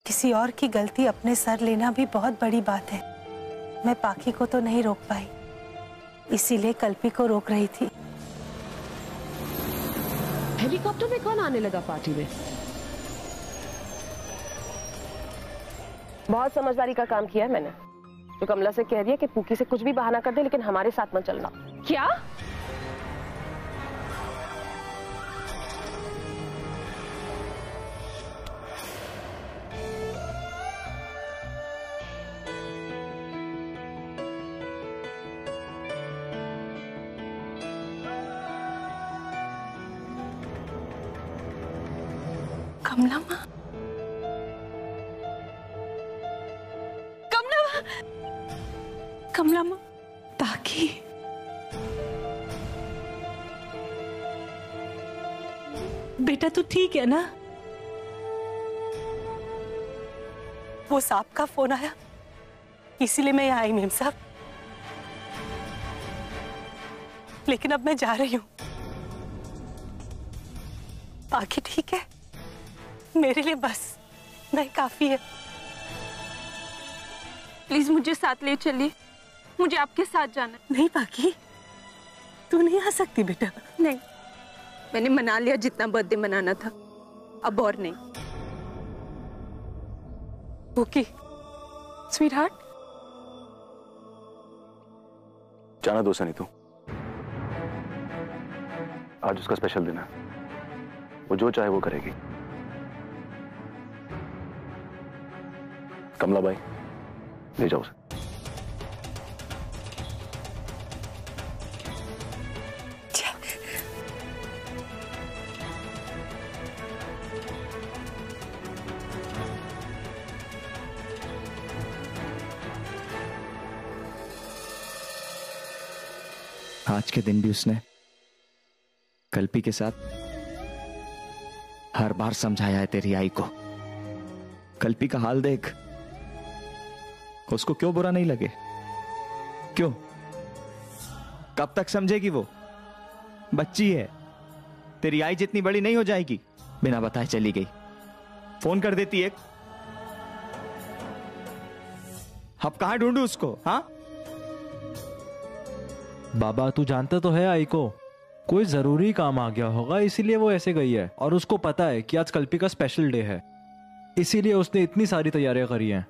किसी और की गलती अपने सर लेना भी बहुत बड़ी बात है। मैं पाखी को तो नहीं रोक पाई, इसीलिए कल्पी को रोक रही थी। हेलीकॉप्टर में कौन आने लगा पार्टी में? बहुत समझदारी का काम किया है मैंने। जो कमला से कह दिया कि पूकी से कुछ भी बहाना कर दे लेकिन हमारे साथ मत चलना। क्या? कमला माँ, कमला माँ, कमला माँ, पाखी। बेटा तू ठीक है ना? वो सांप का फोन आया, इसीलिए मैं यहाँ आई मेम साहब। लेकिन अब मैं जा रही हूँ। पाखी ठीक है? मेरे लिए बस नहीं काफी है। प्लीज मुझे साथ ले चलिए, मुझे आपके साथ जाना। नहीं पाखी, तू नहीं आ सकती बेटा। नहीं, मैंने मना लिया जितना बर्थडे मनाना था, अब और नहीं। ओके स्वीटहार्ट, जाना दो सनी तू। आज उसका स्पेशल दिन है, वो जो चाहे वो करेगी। कमला बाई, ले जाओ उसे। आज के दिन भी उसने कल्पी के साथ हर बार समझाया है तेरी आई को। कल्पी का हाल देख, उसको क्यों बुरा नहीं लगे? क्यों? कब तक समझेगी वो? बच्ची है, तेरी आई जितनी बड़ी नहीं हो जाएगी। बिना बताए चली गई, फोन कर देती एक। अब कहां ढूंढूं उसको? हाँ बाबा, तू जानता तो है आई को, कोई जरूरी काम आ गया होगा इसीलिए वो ऐसे गई है। और उसको पता है कि आज कल्पी का स्पेशल डे है, इसीलिए उसने इतनी सारी तैयारियां करी हैं।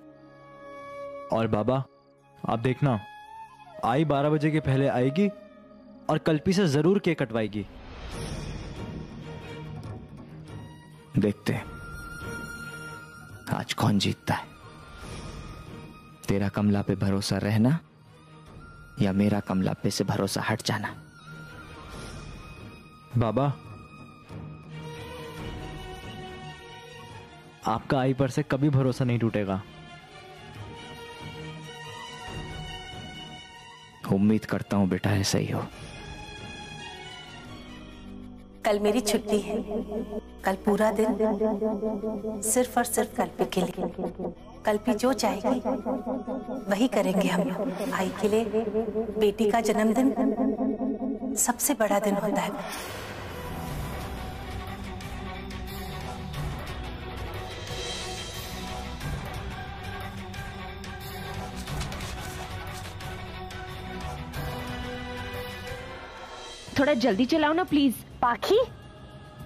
और बाबा आप देखना, आई 12 बजे के पहले आएगी और कल्पी से जरूर केक कटवाएगी। देखते हैं आज कौन जीतता है। तेरा कमला पे भरोसा रहना या मेरा कमला पे से भरोसा हट जाना। बाबा, आपका आई पर से कभी भरोसा नहीं टूटेगा। उम्मीद करता हूं बेटा ऐसा ही हो। कल मेरी छुट्टी है, कल पूरा दिन सिर्फ और सिर्फ कल्पी के लिए। कल्पी जो चाहेगी वही करेंगे हम लोग। भाई के लिए बेटी का जन्मदिन सबसे बड़ा दिन होता है। थोड़ा जल्दी चलाओ ना प्लीज। पाखी,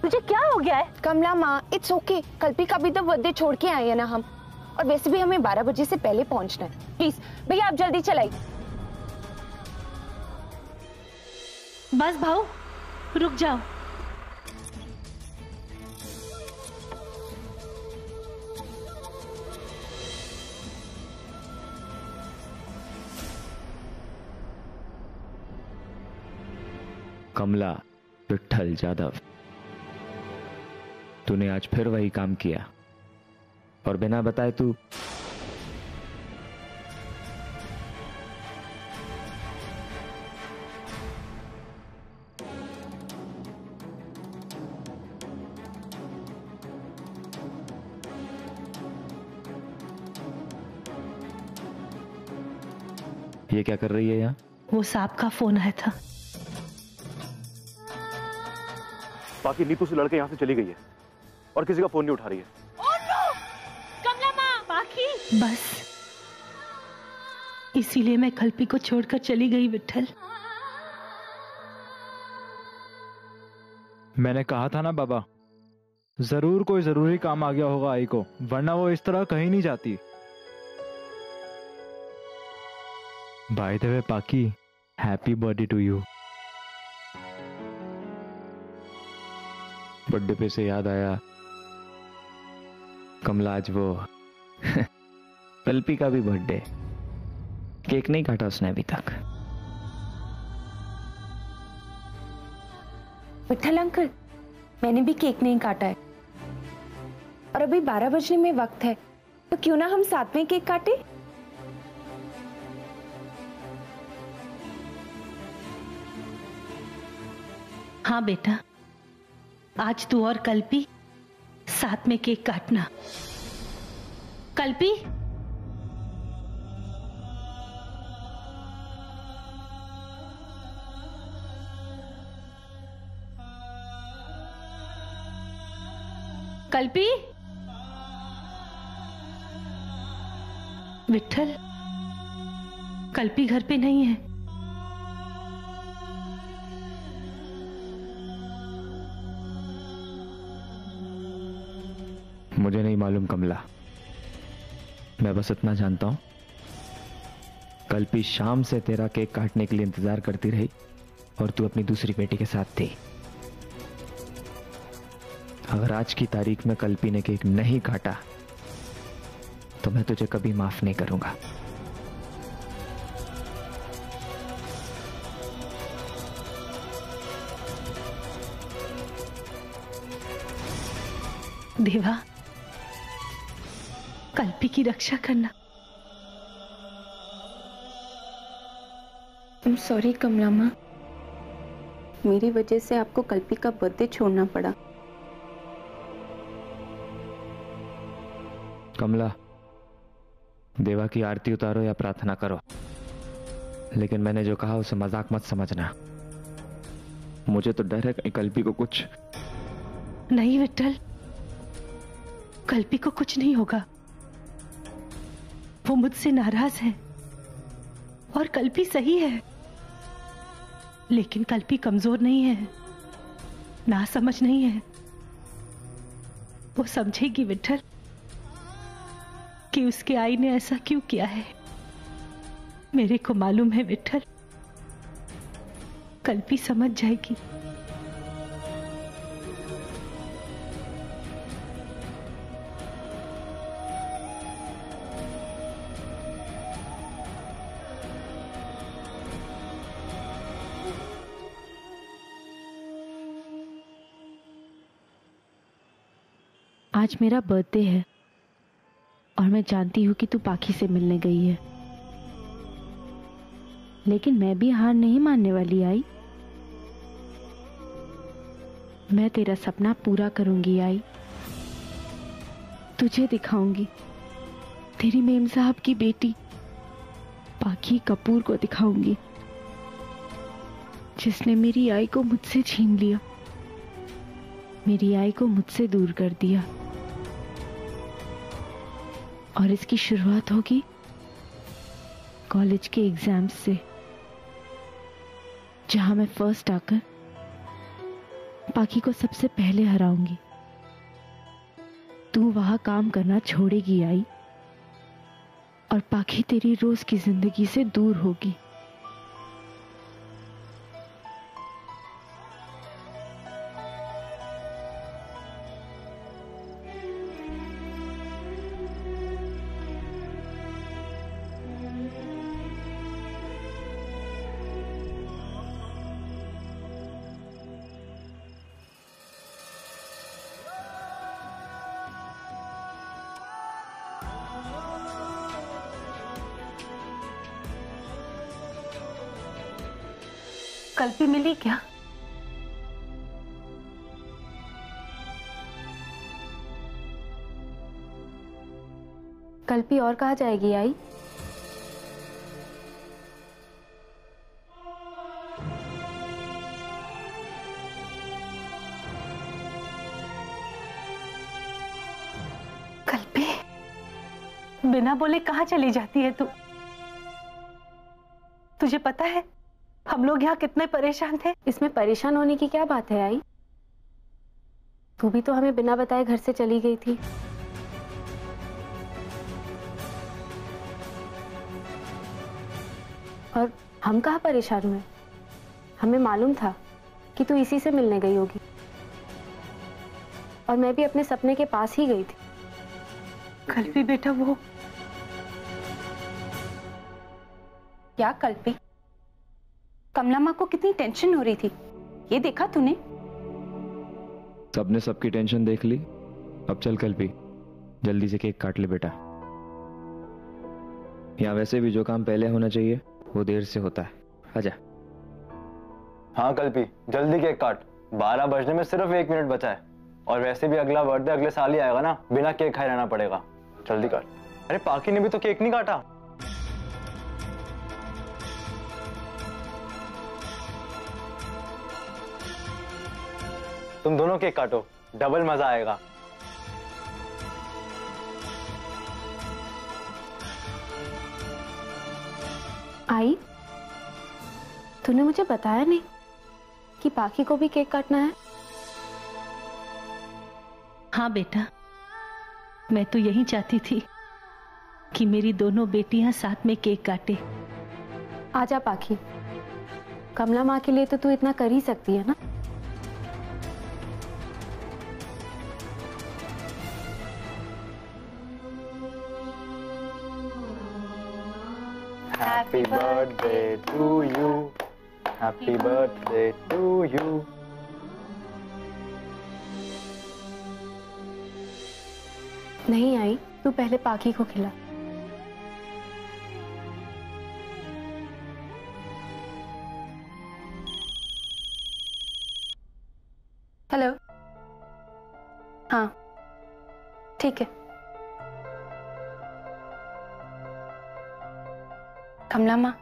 तुझे क्या हो गया है? कमला माँ, इट्स ओके। कल्पी का भी तो बर्थडे छोड़ के आए हैं ना हम, और वैसे भी हमें 12 बजे से पहले पहुंचना है। प्लीज भैया आप जल्दी चलाइए। बस भाऊ, रुक जाओ। कमला विट्ठल जादव, तूने आज फिर वही काम किया और बिना बताए तू ये क्या कर रही है यहाँ? वो सांप का फोन आया था। बाकी नीतू से लड़के यहाँ से चली गई है और किसी का फोन नहीं उठा रही है। कमला माँ, बस इसीलिए मैं कल्पी को छोड़कर चली गई विठल। मैंने कहा था ना बाबा, जरूर कोई जरूरी काम आ गया होगा आई को, वरना वो इस तरह कहीं नहीं जाती। Bye the way Paki, happy birthday to you. Birthday पे से याद आया, कमला आज वो कल्पी का भी बर्थडे, केक नहीं काटा उसने अभी तक। विठल अंकल, मैंने भी केक नहीं काटा है और अभी 12 बजने में वक्त है, तो क्यों ना हम साथ में केक काटे। हाँ बेटा, आज तू और कल्पी साथ में केक काटना। कल्पी, कल्पी, विठल, कल्पी घर पे नहीं है। मुझे नहीं मालूम कमला, मैं बस इतना जानता हूं, कल्पी शाम से तेरा केक काटने के लिए इंतजार करती रही और तू अपनी दूसरी बेटी के साथ थी। अगर आज की तारीख में कल्पी ने केक नहीं काटा तो मैं तुझे कभी माफ नहीं करूंगा। देवा, कल्पी की रक्षा करना। I'm sorry कमला माँ, मेरी वजह से आपको कल्पी का बर्थडे छोड़ना पड़ा। कमला, देवा की आरती उतारो या प्रार्थना करो, लेकिन मैंने जो कहा उसे मजाक मत समझना। मुझे तो डर है कहीं कल्पी को कुछ। नहीं विठल, कल्पी को कुछ नहीं होगा। वो मुझसे नाराज है और कल्पी सही है, लेकिन कल्पी कमजोर नहीं है, नासमझ नहीं है। वो समझेगी विठल कि उसके आई ने ऐसा क्यों किया है। मेरे को मालूम है विठल, कल्पी समझ जाएगी। आज मेरा बर्थडे है और मैं जानती हूँ कि तू पाखी से मिलने गई है, लेकिन मैं भी हार नहीं मानने वाली आई। मैं तेरा सपना पूरा करूंगी आई। तुझे दिखाऊंगी, तेरी मेम साहब की बेटी पाखी कपूर को दिखाऊंगी, जिसने मेरी आई को मुझसे छीन लिया, मेरी आई को मुझसे दूर कर दिया। और इसकी शुरुआत होगी कॉलेज के एग्जाम्स से, जहां मैं फर्स्ट आकर पाखी को सबसे पहले हराऊंगी। तू वहां काम करना छोड़ेगी आई, और पाखी तेरी रोज की जिंदगी से दूर होगी। कल्पी मिली क्या? कल्पी और कहाँ जाएगी आई? कल्पी, बिना बोले कहाँ चली जाती है तू? तुझे पता है हम लोग यहाँ कितने परेशान थे? इसमें परेशान होने की क्या बात है आई? तू भी तो हमें बिना बताए घर से चली गई थी। और हम कहाँ परेशान हुए? हमें मालूम था कि तू इसी से मिलने गई होगी, और मैं भी अपने सपने के पास ही गई थी। कल्पी बेटा, वो क्या कल्पी? कमला माँ को कितनी टेंशन हो रही थी, ये देखा तूने? सबने सबकी टेंशन देख ली। अब चल कल्पी, जल्दी से केक काट ले बेटा। यहाँ वैसे भी जो काम पहले होना चाहिए वो देर से होता है। आजा। हाँ कल्पी, जल्दी केक काट। 12 बजने में सिर्फ 1 मिनट बचा है, और वैसे भी अगला बर्थडे अगले साल ही आएगा ना, बिना केक खाए रहना पड़ेगा। जल्दी काट। अरे पाकी ने भी तो केक नहीं काटा। तुम दोनों केक काटो, डबल मजा आएगा। आई, तूने मुझे बताया नहीं कि पाकी को भी केक काटना है? हाँ बेटा, मैं तो यही चाहती थी कि मेरी दोनों बेटियां साथ में केक काटे। आजा पाकी, कमला माँ के लिए तो तू इतना कर ही सकती है ना। Happy birthday to you. Happy birthday to you. नहीं आई, तू पहले पाकी को खिला। हेलो। हाँ ठीक है। कमला माँ,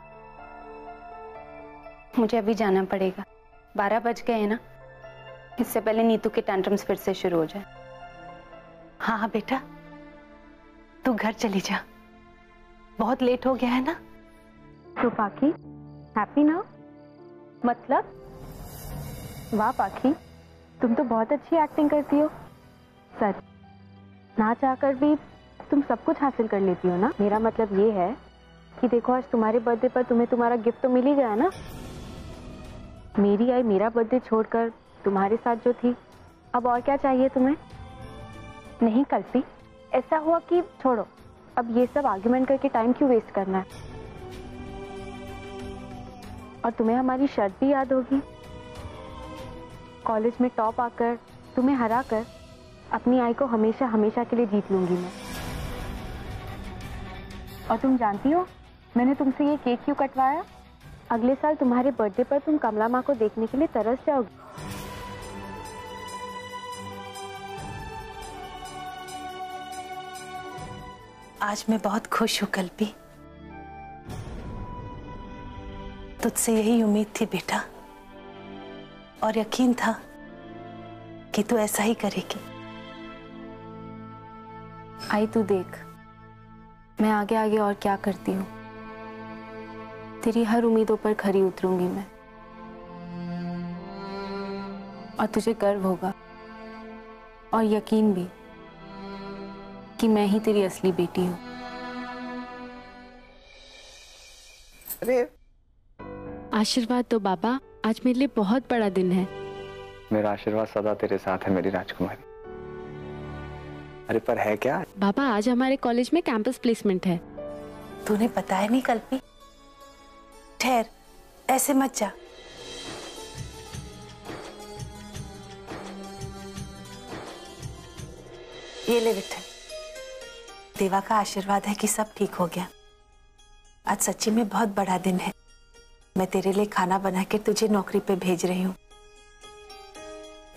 मुझे अभी जाना पड़ेगा। 12 बज गए हैं ना, इससे पहले नीतू के टैंट्रम्स फिर से शुरू हो जाए। हाँ हाँ बेटा, तू घर चली जा, बहुत लेट हो गया है ना। तो पाकी हैप्पी ना? मतलब? वाह पाकी, तुम तो बहुत अच्छी एक्टिंग करती हो। सच, ना चाहकर भी तुम सब कुछ हासिल कर लेती हो ना। मेरा मतलब ये है कि देखो, आज तुम्हारे बर्थडे पर तुम्हें तुम्हारा गिफ्ट तो मिल ही गया ना। मेरी आई मेरा बर्थडे छोड़कर तुम्हारे साथ जो थी, अब और क्या चाहिए तुम्हें? नहीं कल्पी, ऐसा हुआ कि छोड़ो, अब ये सब आर्ग्यूमेंट करके टाइम क्यों वेस्ट करना है। और तुम्हें हमारी शर्त भी याद होगी, कॉलेज में टॉप आकर तुम्हें हरा कर अपनी आई को हमेशा हमेशा के लिए जीत लूंगी मैं। और तुम जानती हो मैंने तुमसे ये केक क्यों कटवाया? अगले साल तुम्हारे बर्थडे पर तुम कमला माँ को देखने के लिए तरस जाओगी। आज मैं बहुत खुश हूँ कल्पी, तुझसे यही उम्मीद थी बेटा, और यकीन था कि तू ऐसा ही करेगी। आई तू देख, मैं आगे आगे और क्या करती हूँ। तेरी हर उम्मीदों पर खरी उतरूंगी मैं, और तुझे गर्व होगा और यकीन भी कि मैं ही तेरी असली बेटी हूँ। अरे आशीर्वाद दो बाबा, आज मेरे लिए बहुत बड़ा दिन है। मेरा आशीर्वाद सदा तेरे साथ है मेरी राजकुमारी। अरे पर है क्या? बाबा, आज हमारे कॉलेज में कैंपस प्लेसमेंट है। तूने बताया नहीं कल्पी? ठहर, ऐसे मत जा। ये ले विठल, देवा का आशीर्वाद है कि सब ठीक हो गया। आज सच्ची में बहुत बड़ा दिन है। मैं तेरे लिए खाना बना के तुझे नौकरी पे भेज रही हूँ,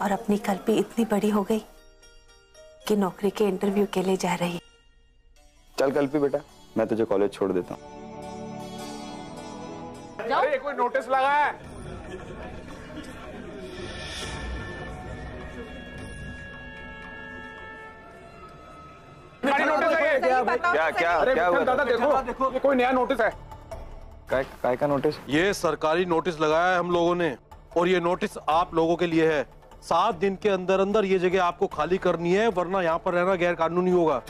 और अपनी कल्पी इतनी बड़ी हो गई कि नौकरी के इंटरव्यू के लिए जा रही। चल कल्पी बेटा, मैं तुझे कॉलेज छोड़ देता हूँ। अरे कोई नोटिस लगा है? सरकारी नोटिस है ये। क्या क्या अरे क्या हुआ विठल दादा था? देखो, ये कोई नया नोटिस है। काय का नोटिस? ये सरकारी नोटिस लगाया है हम लोगों ने, और ये नोटिस आप लोगों के लिए है। 7 दिन के अंदर अंदर ये जगह आपको खाली करनी है, वरना यहाँ पर रहना गैर कानूनी होगा।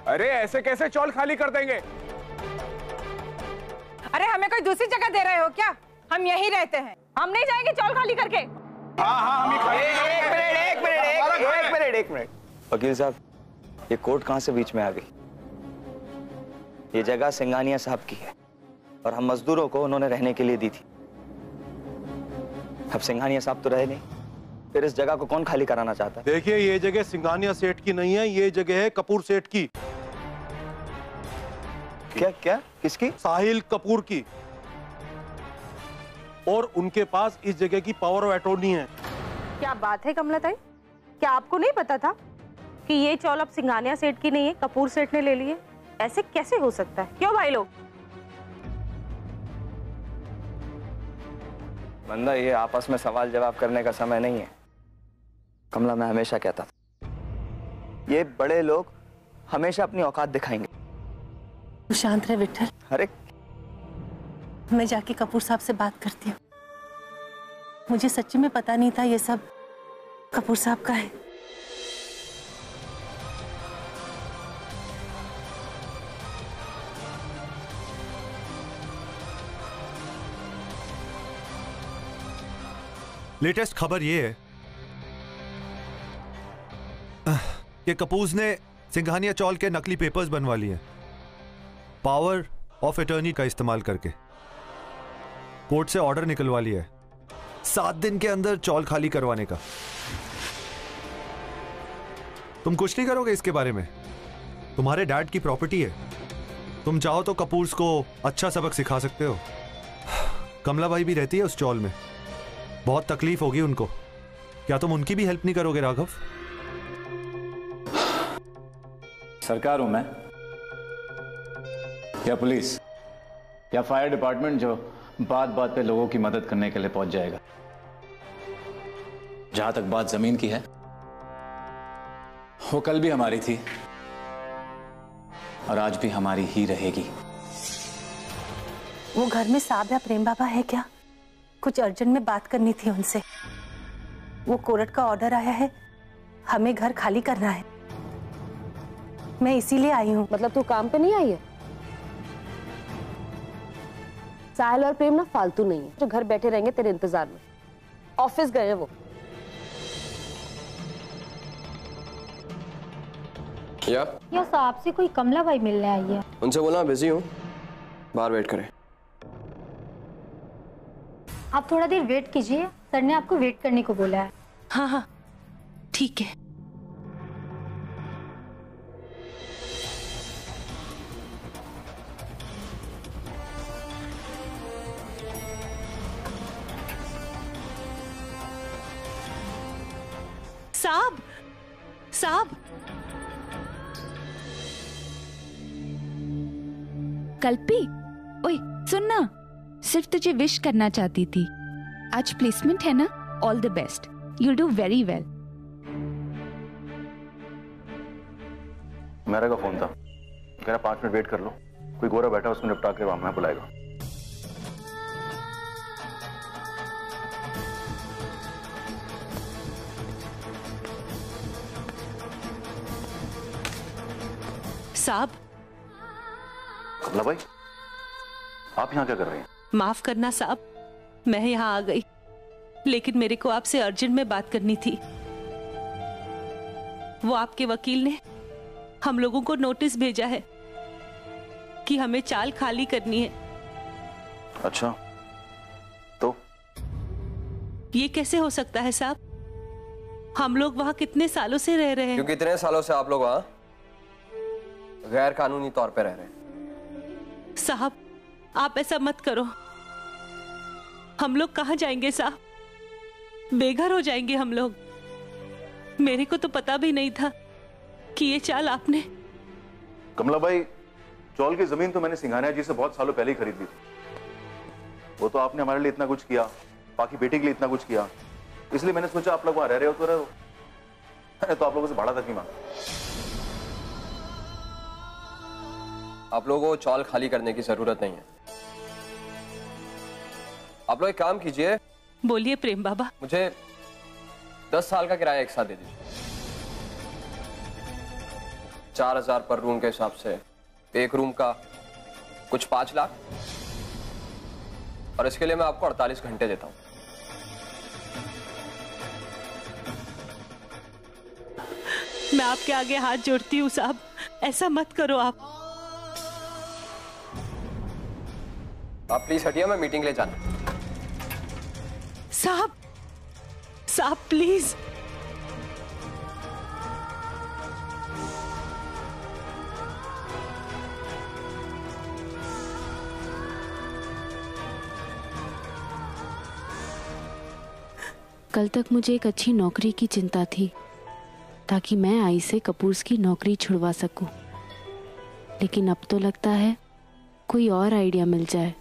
अरे ऐसे कैसे चौल खाली कर देंगे? अरे हमें कोई दूसरी जगह दे रहे हो क्या? हम यहीं रहते हैं, हम नहीं जाएंगे चौल खाली करके। हाँ हम ही एक मिनट। वकील साहब, ये कोर्ट कहाँ से बीच में आ गई? ये जगह सिंघानिया साहब की है और हम मजदूरों को उन्होंने रहने के लिए दी थी। अब सिंघानिया साहब तो रहे नहीं, फिर इस जगह को कौन खाली कराना चाहता है? देखिए, ये जगह सिंघानिया सेठ की नहीं है, ये जगह है कपूर सेठ की। क्या क्या किसकी? साहिल कपूर की। और उनके पास इस जगह की पावर ऑफ अटॉर्नी है। क्या बात है कमला ताई, क्या आपको नहीं पता था कि ये चौल अब सिंघानिया सेठ की नहीं है, कपूर सेठ ने ले ली है? ऐसे कैसे हो सकता है? क्यों भाई लोग? मंदा, ये आपस में सवाल जवाब करने का समय नहीं है। कमला, मैं हमेशा कहता था, ये बड़े लोग हमेशा अपनी औकात दिखाएंगे। शांत रहे विठल। अरे मैं जाके कपूर साहब से बात करती हूँ। मुझे सच्ची में पता नहीं था ये सब कपूर साहब का है। लेटेस्ट खबर ये है कि कपूर ने सिंघानिया चौल के नकली पेपर्स बनवा लिए पावर ऑफ अटॉर्नी का इस्तेमाल करके। कोर्ट से ऑर्डर निकलवा लिया है 7 दिन के अंदर चौल खाली करवाने का। तुम कुछ नहीं करोगे इसके बारे में? तुम्हारे डैड की प्रॉपर्टी है, तुम चाहो तो कपूर को अच्छा सबक सिखा सकते हो। कमला भाई भी रहती है उस चौल में, बहुत तकलीफ होगी उनको। क्या तुम उनकी भी हेल्प नहीं करोगे राघव? सरकार हूं मैं, या पुलिस, या फायर डिपार्टमेंट जो बात बात पे लोगों की मदद करने के लिए पहुंच जाएगा। जहां तक बात जमीन की है, वो कल भी हमारी थी और आज भी हमारी ही रहेगी। वो घर में साहब या प्रेम बाबा है क्या? कुछ अर्जेंट में बात करनी थी उनसे। वो कोर्ट का ऑर्डर आया है, हमें घर खाली करना है। मैं इसीलिए आई हूँ। मतलब तू काम पे नहीं आई है? साहिल और प्रेम ना फालतू नहीं है जो घर बैठे रहेंगे तेरे इंतजार में। ऑफिस गए वो। या साहब से कोई कमला भाई मिलने आई है। उनसे बोला बिजी हूँ, बाहर वेट करें। आप थोड़ा देर वेट कीजिए, सर ने आपको वेट करने को बोला है। हाँ हाँ ठीक है। साहब, साहब। कल्पी, ओए सुन ना, सिर्फ तुझे विश करना चाहती थी। आज प्लेसमेंट है ना, all the best, you do very well. मेरा का फोन था, कह रहा 5 मिनट वेट कर लो, कोई गोरा बैठा उसको निपटा के वहां बुलाएगा। साहब। कमला भाई, आप यहाँ क्या कर रहे हैं? माफ करना साहब, मैं यहाँ आ गई, लेकिन मेरे को आपसे अर्जेंट में बात करनी थी। वो आपके वकील ने हम लोगों को नोटिस भेजा है कि हमें चाल खाली करनी है। अच्छा, तो ये कैसे हो सकता है साहब? हम लोग वहाँ कितने सालों से रह रहे हैं। क्योंकि इतने सालों से आप लोग वहां गैर कानूनी तौर पे रह रहे हैं। साहब, आप ऐसा मत करो। हम लोग कहाँ जाएंगे साहब? बेघर हो जाएंगे हम लोग। मेरे को तो पता भी नहीं था कि ये चाल आपने। कमला भाई, चौल की जमीन तो मैंने सिंघानिया जी से बहुत सालों पहले ही खरीद ली थी। वो तो आपने हमारे लिए इतना कुछ किया, बाकी बेटी के लिए इतना कुछ किया, इसलिए मैंने सोचा आप लोग वहां रह रहे हो तो रहो, मैंने तो आप लोगों से भाड़ा तक नहीं मांगा। आप लोगों को चॉल खाली करने की जरूरत नहीं है। आप लोग एक काम कीजिए। बोलिए प्रेम बाबा। मुझे 10 साल का किराया एक साथ दे दीजिए। 4000 पर रूम के हिसाब से एक रूम का कुछ 5 लाख, और इसके लिए मैं आपको 48 घंटे देता हूं। मैं आपके आगे हाथ जोड़ती हूँ साहब, ऐसा मत करो आप। आप प्लीज हटिए, मैं मीटिंग ले जाना। साहब, साहब प्लीज। कल तक मुझे एक अच्छी नौकरी की चिंता थी ताकि मैं आई से कपूर्स की नौकरी छुड़वा सकूं, लेकिन अब तो लगता है कोई और आइडिया मिल जाए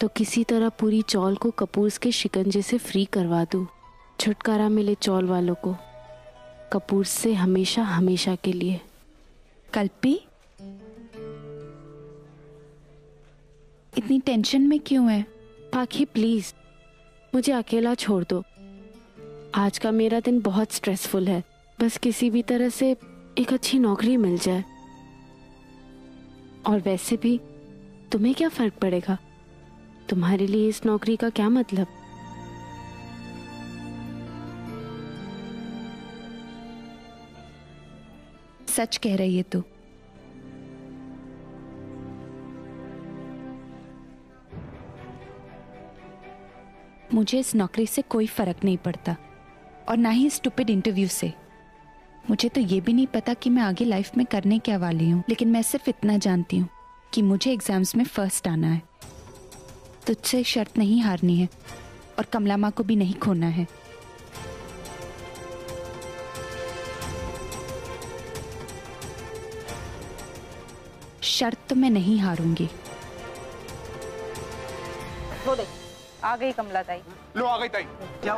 तो किसी तरह पूरी चौल को कपूर्स के शिकंजे से फ्री करवा दूं। छुटकारा मिले चौल वालों को कपूर्स से हमेशा हमेशा के लिए। कल्पी, इतनी टेंशन में क्यों है? पाखी प्लीज मुझे अकेला छोड़ दो। आज का मेरा दिन बहुत स्ट्रेसफुल है, बस किसी भी तरह से एक अच्छी नौकरी मिल जाए। और वैसे भी तुम्हें क्या फर्क पड़ेगा, तुम्हारे लिए इस नौकरी का क्या मतलब? सच कह रही है तू। मुझे इस नौकरी से कोई फर्क नहीं पड़ता, और ना ही स्टूपिड इंटरव्यू से। मुझे तो ये भी नहीं पता कि मैं आगे लाइफ में करने क्या वाली हूँ, लेकिन मैं सिर्फ इतना जानती हूँ कि मुझे एग्जाम्स में फर्स्ट आना है। तुझसे शर्त नहीं हारनी है, और कमला माँ को भी नहीं खोना है। शर्त तो मैं नहीं हारूंगी। वो देख आ गई कमला ताई। लो आ गई ताई। क्या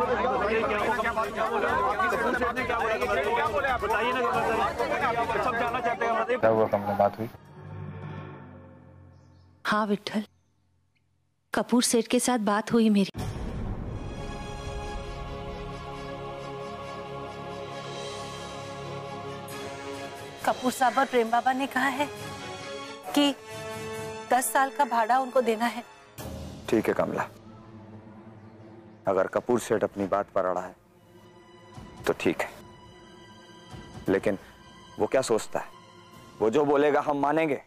हुआ कमला, बात हुई? हाँ विट्ठल, कपूर सेठ के साथ बात हुई मेरी। कपूर साहब और प्रेम बाबा ने कहा है कि 10 साल का भाड़ा उनको देना है। ठीक है कमला, अगर कपूर सेठ अपनी बात पर अड़ा है तो ठीक है, लेकिन वो क्या सोचता है? वो जो बोलेगा हम मानेंगे?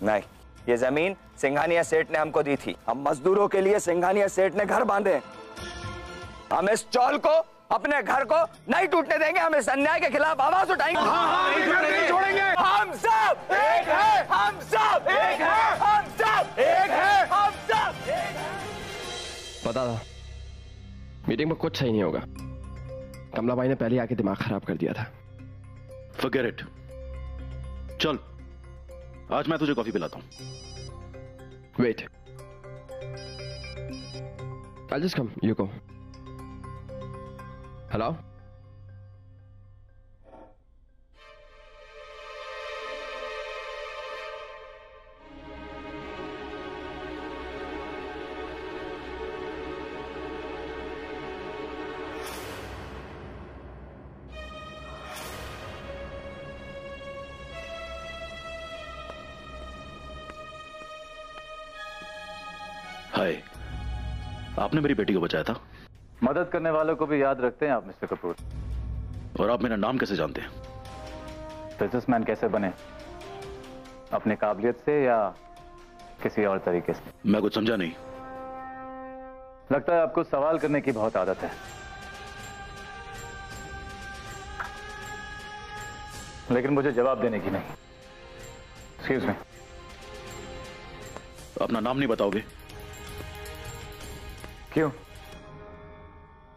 नहीं, ये जमीन सिंघानिया सेठ ने हमको दी थी। हम मजदूरों के लिए सिंघानिया सेठ ने घर बांधे। हम इस चौल को, अपने घर को नहीं टूटने देंगे। हम इस अन्याय के खिलाफ आवाज उठाएंगे। नहीं छोड़ेंगे। हम सब एक है, हम सब एक है, हम सब एक है, हम सब एक है। पता था मीटिंग में कुछ सही नहीं होगा। कमला भाई ने पहले आके दिमाग खराब कर दिया था। Forget it. चल आज मैं तुझे कॉफी पिलाता हूं। Wait. I'll just come. You go. Hello? हाय, आपने मेरी बेटी को बचाया था। मदद करने वालों को भी याद रखते हैं आप मिस्टर कपूर। और आप मेरा नाम कैसे जानते हैं? बिजनेसमैन कैसे बने, अपने काबिलियत से या किसी और तरीके से? मैं कुछ समझा नहीं। लगता है आपको सवाल करने की बहुत आदत है, लेकिन मुझे जवाब देने की नहीं। Excuse me. अपना नाम नहीं बताओगे? क्यों?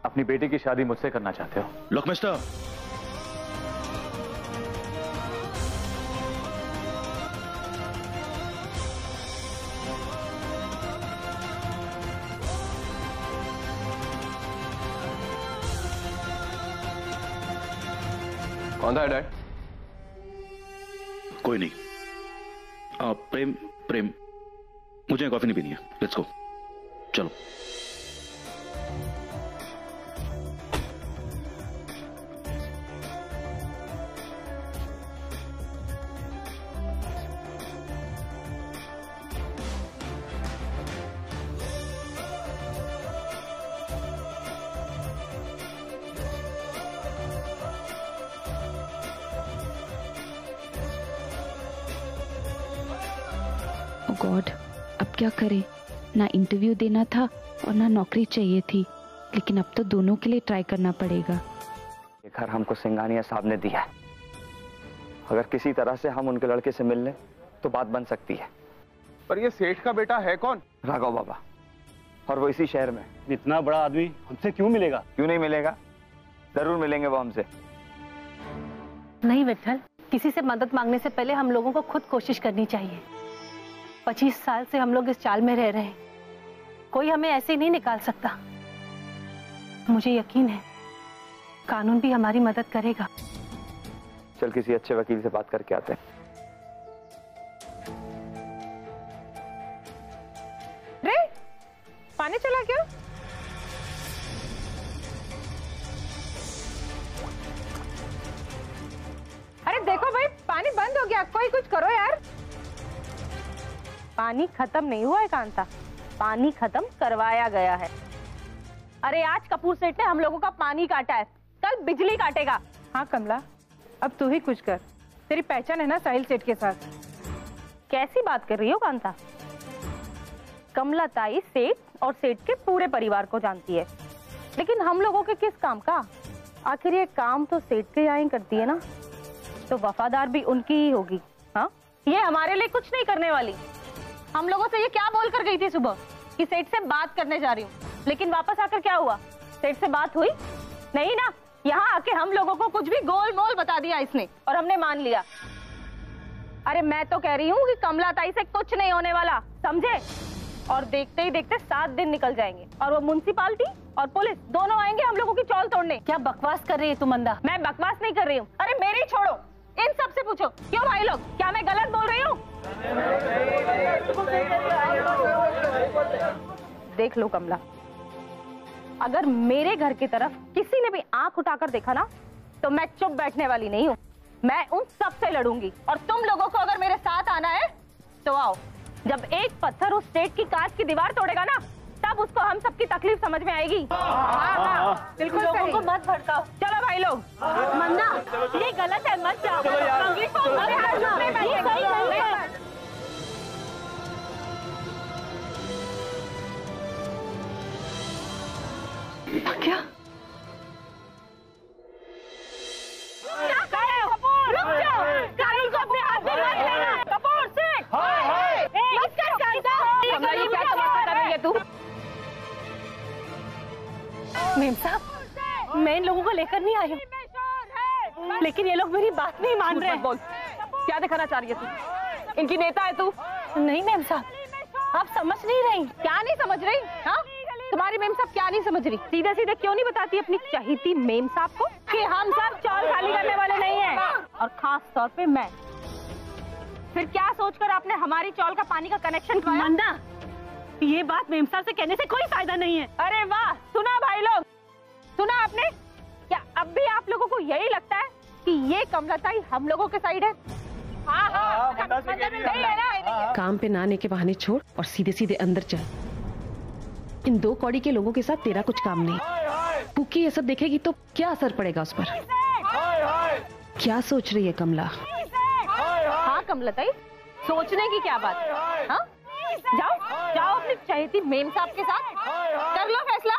अपनी बेटी की शादी मुझसे करना चाहते हो? लुक मिस्टर, कौन था डैड? कोई नहीं। प्रेम प्रेम, मुझे कॉफी नहीं पीनी है। लेट्स गो, चलो। गॉड, अब क्या करें? ना इंटरव्यू देना था और ना नौकरी चाहिए थी, लेकिन अब तो दोनों के लिए ट्राई करना पड़ेगा। ये घर हमको सिंघानिया साहब ने दिया है। अगर किसी तरह से हम उनके लड़के से मिल लें तो बात बन सकती है। पर ये सेठ का बेटा है कौन? राघव बाबा, और वो इसी शहर में। इतना बड़ा आदमी हमसे क्यों मिलेगा? क्यों नहीं मिलेगा, जरूर मिलेंगे वो हमसे। नहीं विठल, किसी से मदद मांगने से पहले हम लोगों को खुद कोशिश करनी चाहिए। 25 साल से हम लोग इस चाल में रह रहे हैं, कोई हमें ऐसे नहीं निकाल सकता। मुझे यकीन है कानून भी हमारी मदद करेगा। चल किसी अच्छे वकील से बात करके आते हैं। रे, पानी चला क्या? अरे देखो भाई, पानी बंद हो गया, कोई कुछ करो यार। पानी खत्म नहीं हुआ है कांता, पानी खत्म करवाया गया है। अरे आज कपूर सेठ ने हम लोगों का पानी काटा है, कल बिजली काटेगा। हाँ कमला, अब तू ही कुछ कर, तेरी पहचान है ना साहिल सेठ के साथ। कैसी बात कर रही हो कांता? कमला ताई सेठ और सेठ के पूरे परिवार को जानती है, लेकिन हम लोगों के किस काम का? आखिर ये काम तो सेठ के यहाँ ही करती है ना, तो वफादार भी उनकी ही होगी। हाँ, ये हमारे लिए कुछ नहीं करने वाली। हम लोगों से ये क्या बोल कर गई थी सुबह कि सेठ से बात करने जा रही हूँ, लेकिन वापस आकर क्या हुआ? सेठ से बात हुई नहीं ना। यहाँ आके हम लोगों को कुछ भी गोल मोल बता दिया इसने और हमने मान लिया। अरे मैं तो कह रही हूँ कि कमला ताई से कुछ नहीं होने वाला, समझे? और देखते ही देखते 7 दिन निकल जाएंगे और वो म्युनिसिपालिटी और पुलिस दोनों आएंगे हम लोगों की चौल तोड़ने। क्या बकवास कर रही है तू मंदा? मैं बकवास नहीं कर रही हूँ। अरे मेरी छोड़ो, इन सब से पूछो। क्यों भाई लोग, क्या मैं गलत बोल रही हूँ? देख लो कमला, अगर मेरे घर की तरफ किसी ने भी आंख उठाकर देखा ना, तो मैं चुप बैठने वाली नहीं हूँ। मैं उन सब से लड़ूंगी और तुम लोगों को अगर मेरे साथ आना है तो आओ। जब एक पत्थर उस स्टेट की कांच की दीवार तोड़ेगा ना, तब उसको हम सबकी तकलीफ समझ में आएगी। बिल्कुल लोगों को मत भड़काओ। चलो भाई लोग। मंदा, ये गलत है, मत जाओ। क्या? रुक जाओ, कानून को अपने हाथ में मत लेना। कपूर सेठ, क्या तमाशा कर रही है तू? मेम साहब, मैं इन लोगों को लेकर नहीं आई हूँ, लेकिन ये लोग मेरी बात नहीं मान रहे। बोल, क्या दिखाना चाह रही है तू? इनकी नेता है तू? नहीं मेम साहब, आप समझ नहीं रही। क्या नहीं समझ रही? हाँ, तुम्हारी मेम साहब क्या नहीं समझ रही? सीधे सीधे क्यों नहीं बताती अपनी चहीती मेम साहब को कि हम सब चौल खाली करने वाले नहीं हैं, और खास तौर पे मैं। फिर क्या सोचकर आपने हमारी चौल का पानी का कनेक्शन करवाया? मंदा, ये बात मेम साहब से कहने से कोई फायदा नहीं है। अरे वाह, सुना भाई लोग, सुना आपने? क्या अब भी आप लोगों को यही लगता है कि ये कमला ताई हम लोगों के साइड है? हाँ हाँ, नहीं है ना? काम पे ना आने के बहाने छोड़ और सीधे सीधे अंदर चल। इन 2 कौड़ी के लोगों के साथ तेरा कुछ काम नहीं। पुकी ये सब देखेगी तो क्या असर पड़ेगा उस पर? क्या सोच रही है कमला? हाँ कमला ताई, सोचने की क्या बात? हाँ, जाओ जाओ अपनी चहेती मेम साहब के साथ कर लो फैसला।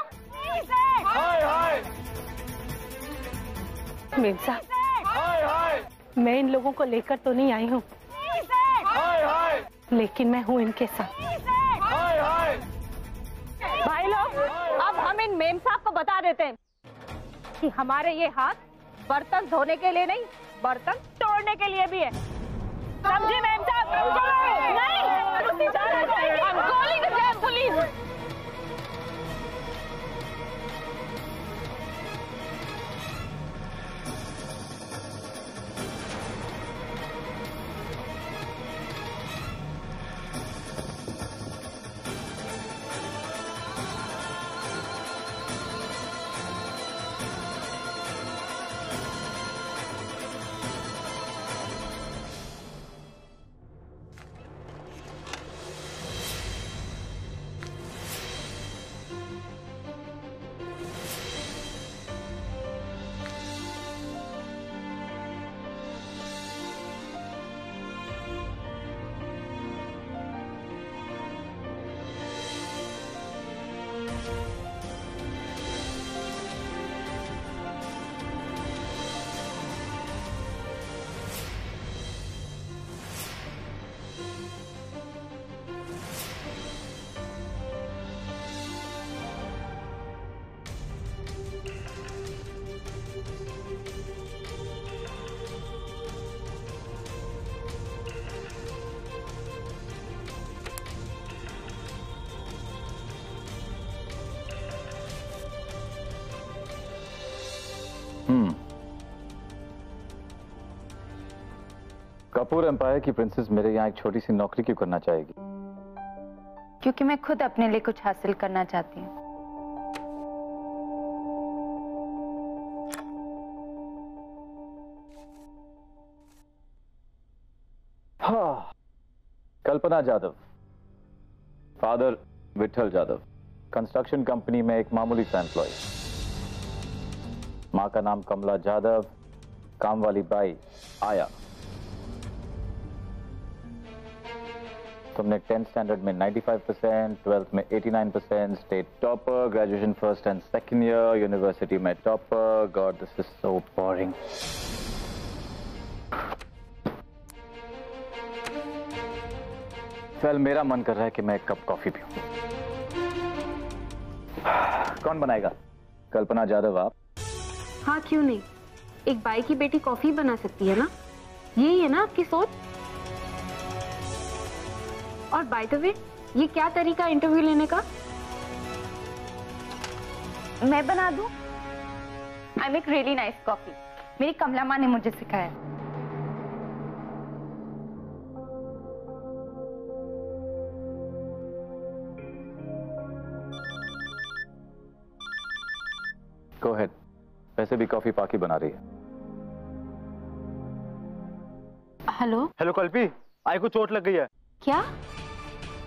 मेम साहब, मैं इन लोगों को लेकर तो नहीं आई हूँ, लेकिन मैं हूँ इनके साथ। भाई लोग, अब हम इन मेम साहब को बता देते हैं कि हमारे ये हाथ बर्तन धोने के लिए नहीं, बर्तन तोड़ने के लिए भी है। समझे मेम साहब? नहीं, गोली कर जाए पुलिस। कपूर एम्पायर की प्रिंसेस मेरे यहाँ एक छोटी सी नौकरी क्यों करना चाहेगी? क्योंकि मैं खुद अपने लिए कुछ हासिल करना चाहती हूँ। हाँ, Kalpana Jadhav, father Vithal Jadhav, construction company में एक मामूली सा एम्प्लॉय। माँ का नाम कमला जाधव, काम वाली बाई आया। तुमने 10th स्टैंडर्ड में 95%, 12th में 89%, state topper, graduation first and second year, university में topper. God this is so boring. Well, मेरा मन कर रहा है कि मैं एक कप कॉफी पीऊं। कौन बनाएगा? कल्पना जाधव आप? हाँ, क्यों नहीं। एक बाई की बेटी कॉफी बना सकती है ना? यही है ना आपकी सोच? और बाय द वे, ये क्या तरीका इंटरव्यू लेने का? मैं बना दूं? I make really nice coffee. मेरी कमला माँ ने मुझे सिखाया। Go ahead. वैसे भी कॉफी पाकी बना रही है। हेलो। हेलो कल्पी, आई को चोट लग गई है। क्या?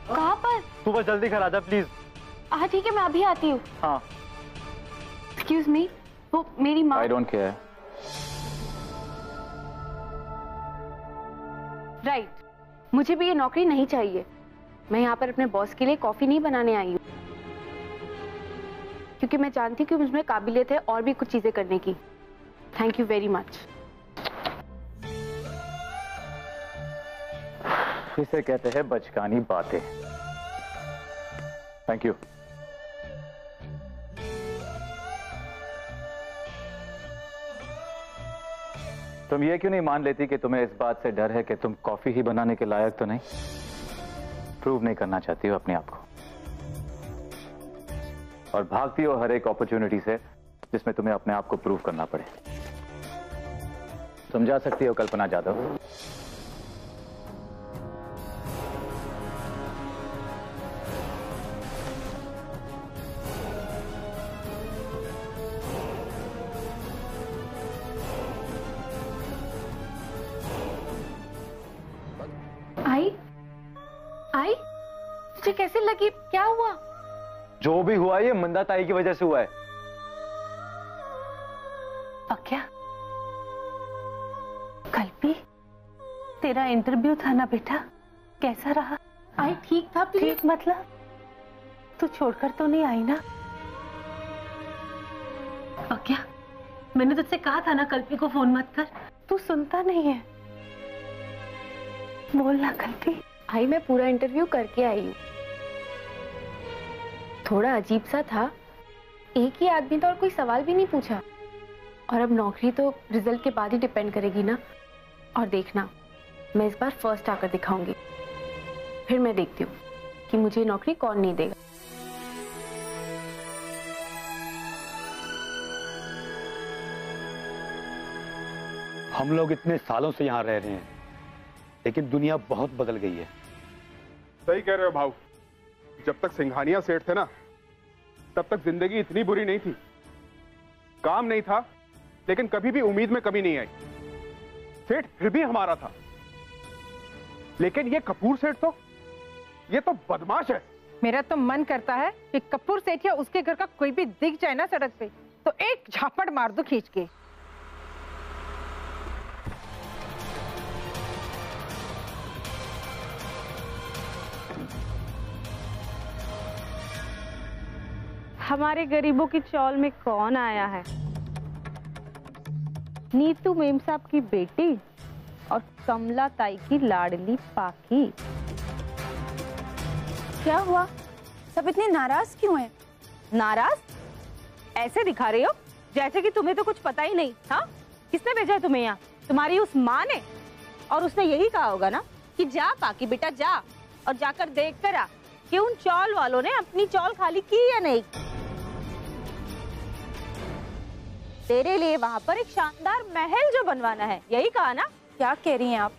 कहाँ पर? तू बस जल्दी घर आ जा प्लीज। हाँ ठीक है, मैं अभी आती हूँ। हाँ। एक्सक्यूज मी, वो मेरी माँ। I don't care. राइट, मुझे भी ये नौकरी नहीं चाहिए। मैं यहाँ पर अपने बॉस के लिए कॉफी नहीं बनाने आई हूँ, क्योंकि मैं जानती हूँ कि मुझमें काबिलियत है और भी कुछ चीजें करने की। Thank you very much. इसे कहते हैं बचकानी बातें। Thank you. तुम ये क्यों नहीं मान लेती कि तुम्हें इस बात से डर है कि तुम कॉफी ही बनाने के लायक तो नहीं? प्रूव नहीं करना चाहती हो अपने आप को, और भागती हो हर एक अपॉर्चुनिटी से जिसमें तुम्हें अपने आप को प्रूव करना पड़े। समझा सकती हो कल्पना जाधव? आई तुझे कैसे लगी? क्या हुआ? जो भी हुआ ये मंदा ताई की वजह से हुआ है। और क्या? कल्पी, तेरा इंटरव्यू था ना बेटा, कैसा रहा? आई ठीक था। ठीक मतलब तू छोड़कर तो नहीं आई ना? और क्या? मैंने तुझसे कहा था ना कल्पी को फोन मत कर, तू सुनता नहीं है। बोल ना कल्पी। आई मैं पूरा इंटरव्यू करके आई हूँ। थोड़ा अजीब सा था, एक ही आदमी था और कोई सवाल भी नहीं पूछा। और अब नौकरी तो रिजल्ट के बाद ही डिपेंड करेगी ना। और देखना, मैं इस बार फर्स्ट आकर दिखाऊंगी, फिर मैं देखती हूँ कि मुझे नौकरी कौन नहीं देगा। हम लोग इतने सालों से यहाँ रह रहे हैं, लेकिन दुनिया बहुत बदल गई है। सही कह रहे हो भाऊ। जब तक सिंघानिया सेठ थे ना, तब तक जिंदगी इतनी बुरी नहीं थी। काम नहीं था, लेकिन कभी भी उम्मीद में कमी नहीं आई। सेठ फिर भी हमारा था, लेकिन ये कपूर सेठ तो, ये तो बदमाश है। मेरा तो मन करता है कि कपूर सेठ या उसके घर का कोई भी दिख जाए ना सड़क पे, तो एक झापड़ मार दो खींच के। हमारे गरीबों की चौल में कौन आया है? नीतू मेम साहब की बेटी और कमला ताई की लाडली पाकी। क्या हुआ? सब इतने नाराज क्यों हैं? नाराज? ऐसे दिखा रहे हो जैसे कि तुम्हें तो कुछ पता ही नहीं। हाँ, किसने भेजा है तुम्हें यहाँ? तुम्हारी उस माँ ने। और उसने यही कहा होगा ना कि जा पाकी बेटा जा, और जाकर देख कर आ कि उन चौल वालों ने अपनी चौल खाली की या नहीं। तेरे लिए वहां पर एक शानदार महल जो बनवाना है, यही कहा ना? क्या कह रही हैं आप?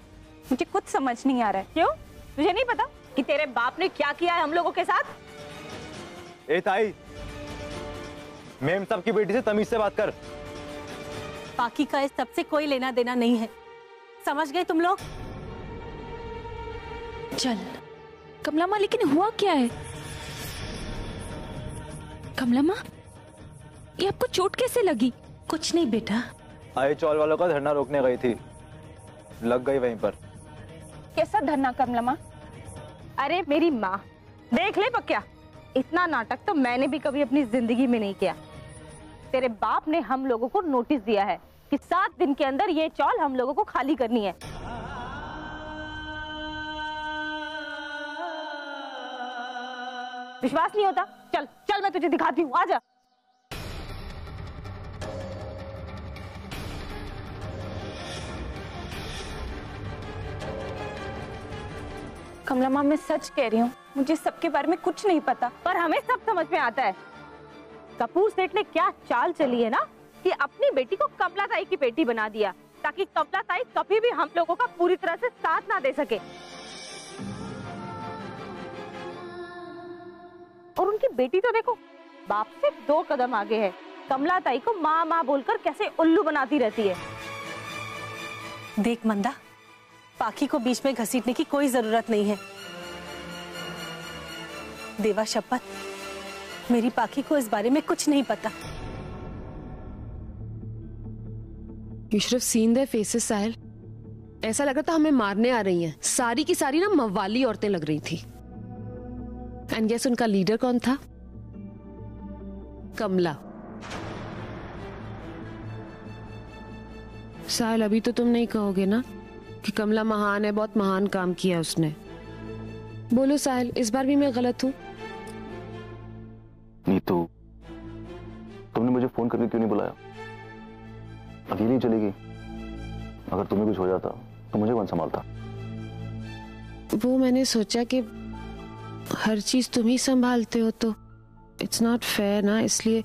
मुझे कुछ समझ नहीं आ रहा है। क्यों? तुझे नहीं पता कि तेरे बाप ने क्या किया है हम लोगों के साथ? ए ताई, मेम साहब की बेटी से तमीज से बात कर। पाकी का इस सब से कोई लेना देना नहीं है, समझ गए तुम लोग? चल कमला माँ, लेकिन हुआ क्या है? कमला माँ, ये आपको चोट कैसे लगी? कुछ नहीं बेटा। आई चौल वालों का धरना रोकने गई थी, लग गई वहीं पर। कैसा धरना कमला माँ? अरे मेरी माँ, देख ले पक्या, इतना नाटक तो मैंने भी कभी अपनी जिंदगी में नहीं किया। तेरे बाप ने हम लोगों को नोटिस दिया है कि 7 दिन के अंदर ये चौल हम लोगों को खाली करनी है। विश्वास नहीं होता? चल चल मैं तुझे दिखाती हूँ, आजा। कमला माँ, मैं सच कह रही हूँ, मुझे सबके बारे में कुछ नहीं पता। पर हमें सब समझ में आता है। कपूर सेठ ने क्या चाल चली है ना कि अपनी बेटी को कमला ताई की बेटी बना दिया, ताकि कमला ताई कभी भी हम लोगों का पूरी तरह से साथ ना दे सके। और उनकी बेटी तो देखो, बाप से 2 कदम आगे है। कमला ताई को माँ माँ बोलकर कैसे उल्लू बनाती रहती है। देख मंदा, पाकी को बीच में घसीटने की कोई जरूरत नहीं है। देवा शपथ, मेरी पाकी को इस बारे में कुछ नहीं पता। You should have seen their faces, साहिल। ऐसा लग रहा था हमें मारने आ रही हैं। सारी की सारी ना मवाली औरतें लग रही थी। एंड गेस उनका लीडर कौन था? कमला। साहिल, अभी तो तुम नहीं कहोगे ना कि कमला महान है, बहुत महान काम किया उसने। बोलो साहिल, इस बार भी मैं गलत हूं? नीतू, तुमने मुझे फोन करके क्यों नहीं बुलाया? अकेली ही चली गई। अगर तुम्हें कुछ हो जाता तो मुझे कौन संभालता? वो मैंने सोचा कि हर चीज तुम ही संभालते हो तो इट्स नॉट फेयर ना, इसलिए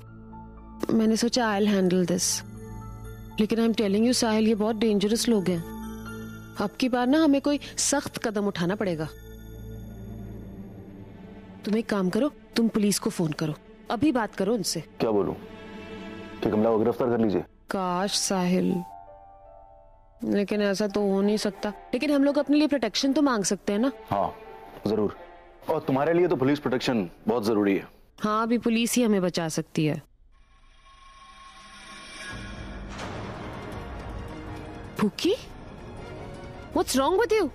मैंने सोचा आई विल हैंडल दिस। लेकिन आई एम टेलिंग यू साहिल, ये बहुत डेंजरस लोग हैं। अब की बार ना हमें कोई सख्त कदम उठाना पड़ेगा। तुम एक काम करो, तुम पुलिस को फोन करो, अभी बात करो उनसे। क्या बोलूं? कि कमला को गिरफ्तार कर लीजिए? काश साहिल, लेकिन ऐसा तो हो नहीं सकता। लेकिन हम लोग अपने लिए प्रोटेक्शन तो मांग सकते हैं ना। हाँ जरूर, और तुम्हारे लिए तो पुलिस प्रोटेक्शन बहुत जरूरी है। हाँ, अभी पुलिस ही हमें बचा सकती है। फूकी, व्हाट्स रॉन्ग विद यू?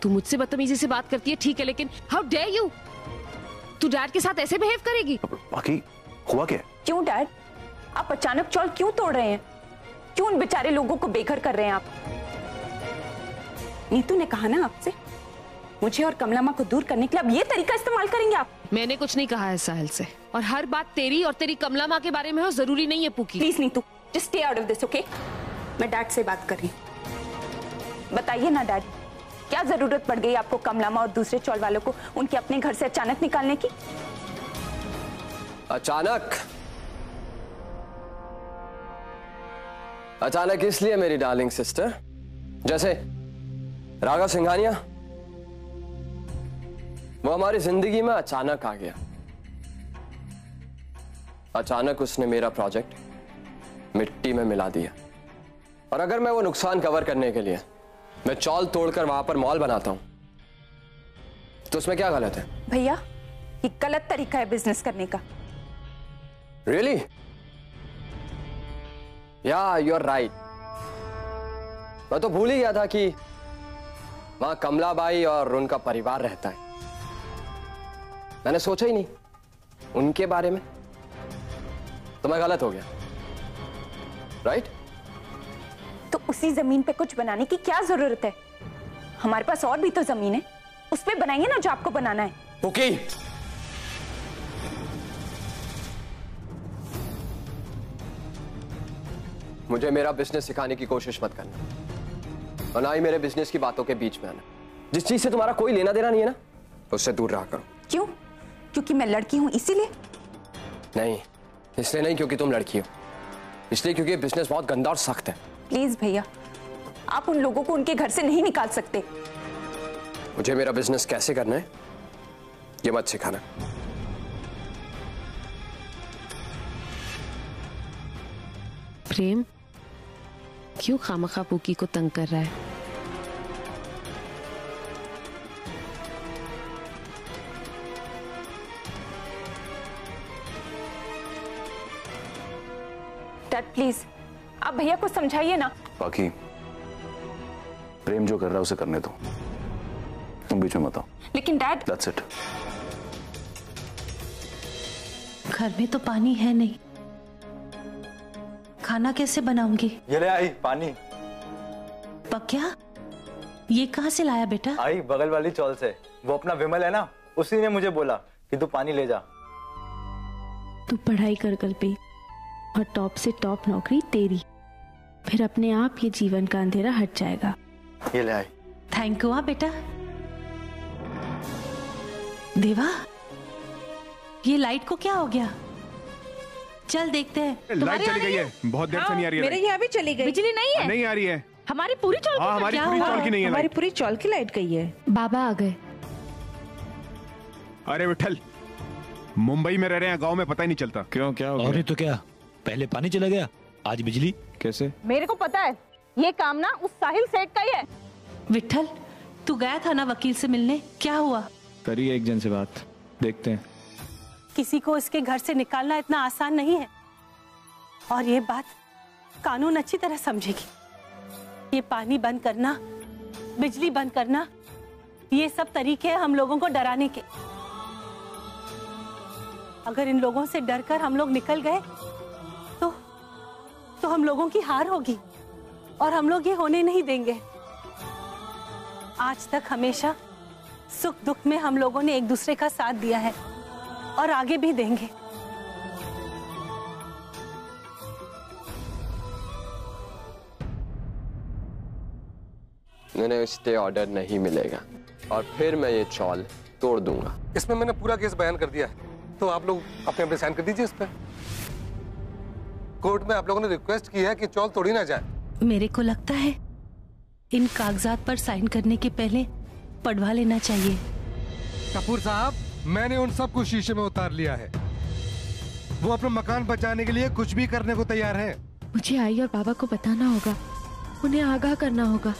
तू मुझसे बदतमीजी से बात करती है ठीक है, लेकिन हाउ डेयर यू? तू डैड के साथ ऐसे बिहेव करेगी? बाकी हुआ क्या? क्यों डैड, आप अचानक चौल क्यों तोड़ रहे हैं? क्यों उन बेचारे लोगों को बेघर कर रहे हैं आप? नीतू ने कहा ना आपसे, मुझे और कमला माँ को दूर करने के लिए अब ये तरीका इस्तेमाल करेंगे आप? मैंने कुछ नहीं कहा है साहिल से, और हर बात तेरी और तेरी कमला माँ के बारे में हो जरूरी नहीं है pookie. Please Neetu, just stay out of this, okay? मैं डैड से बात कर रही हूँ। बताइए ना डैड, क्या जरूरत पड़ गई आपको कमला माँ और दूसरे चौल वालों को उनके अपने घर से अचानक निकालने की? अचानक इसलिए मेरी डार्लिंग सिस्टर, जैसे राघव सिंघानिया, वो हमारी जिंदगी में अचानक आ गया। अचानक उसने मेरा प्रोजेक्ट मिट्टी में मिला दिया। और अगर मैं वो नुकसान कवर करने के लिए मैं चौल तोड़कर वहां पर मॉल बनाता हूं तो उसमें क्या गलत है? भैया, ये गलत तरीका है बिजनेस करने का। रियली? या यू आर राइट। मैं तो भूल ही गया था कि वहां कमलाबाई और उनका परिवार रहता है। मैंने सोचा ही नहीं उनके बारे में, तो मैं गलत हो गया। राइट? तो उसी जमीन पे कुछ बनाने की क्या जरूरत है? हमारे पास और भी तो जमीन है, उस पे बनाइए ना जो आपको बनाना है। पुकी, मुझे मेरा बिजनेस सिखाने की कोशिश मत करना, और ना ही मेरे बिजनेस की बातों के बीच में आना। जिस चीज से तुम्हारा कोई लेना देना नहीं है ना, उससे दूर रहा करो। क्यों? क्योंकि मैं लड़की हूं इसीलिए? नहीं, इसलिए नहीं क्योंकि तुम लड़की हो, इसलिए क्योंकि बिजनेस बहुत गंदा और सख्त है। प्लीज भैया, आप उन लोगों को उनके घर से नहीं निकाल सकते। मुझे मेरा बिजनेस कैसे करना है ये मत सिखाना। प्रेम क्यों खामखा पूकी को तंग कर रहा है? डैड प्लीज आप भैया को समझाइए ना। बाकी प्रेम जो कर रहा है उसे करने दो, तुम बीच में मत आओ। लेकिन डैड। That's it. घर में तो पानी है नहीं, खाना कैसे बनाऊंगी? ये ले आई पानी। पक्या ये कहाँ से लाया बेटा? आई बगल वाली चौल से, वो अपना विमल है ना, उसी ने मुझे बोला कि तू पानी ले जा। तू पढ़ाई कर कल्पी, और टॉप से टॉप नौकरी तेरी, फिर अपने आप ये जीवन का अंधेरा हट जाएगा। ये ले आई। थैंक यू बेटा। देवा ये लाइट को क्या हो गया? चल देखते हैं। लाइट चली गई है, बहुत देर से नहीं आ रही है। मेरे यहाँ भी चली गई। बिजली नहीं है? नहीं आ रही है। हमारी पूरी चौल हाँ, हमारी पूरी चौल की नहीं है। हमारी पूरी चौल की लाइट गई है। बाबा आ गए। अरे विठल, मुंबई में रह रहे हैं, गांव में पता ही नहीं चलता। क्यों, क्या हो गया? और नहीं तो क्या, पहले पानी चला गया, आज बिजली। कैसे? मेरे को पता है ये काम ना उस साहिल सेठ का ही है। विठल तू गया था ना वकील से मिलने, क्या हुआ? करिए एक जन से बात, देखते हैं। किसी को इसके घर से निकालना इतना आसान नहीं है, और ये बात कानून अच्छी तरह समझेगी। ये पानी बंद करना, बिजली बंद करना, ये सब तरीके हैं हम लोगों को डराने के। अगर इन लोगों से डरकर हम लोग निकल गए तो हम लोगों की हार होगी, और हम लोग ये होने नहीं देंगे। आज तक हमेशा सुख दुख में हम लोगों ने एक दूसरे का साथ दिया है, और आगे भी देंगे। मैंने स्टे ऑर्डर नहीं मिलेगा, और फिर मैं ये चौल तोड़ दूंगा। इसमें मैंने पूरा केस बयान कर दिया है, तो आप लोग अपने अपने साइन कर दीजिए इस पे। कोर्ट में आप लोगों ने रिक्वेस्ट की है कि चौल तोड़ी ना जाए। मेरे को लगता है इन कागजात पर साइन करने के पहले पढ़वा लेना चाहिए। कपूर साहब, मैंने उन सबको शीशे में उतार लिया है। वो अपना मकान बचाने के लिए कुछ भी करने को तैयार है। मुझे आई और बाबा को बताना होगा, उन्हें आगाह करना होगा।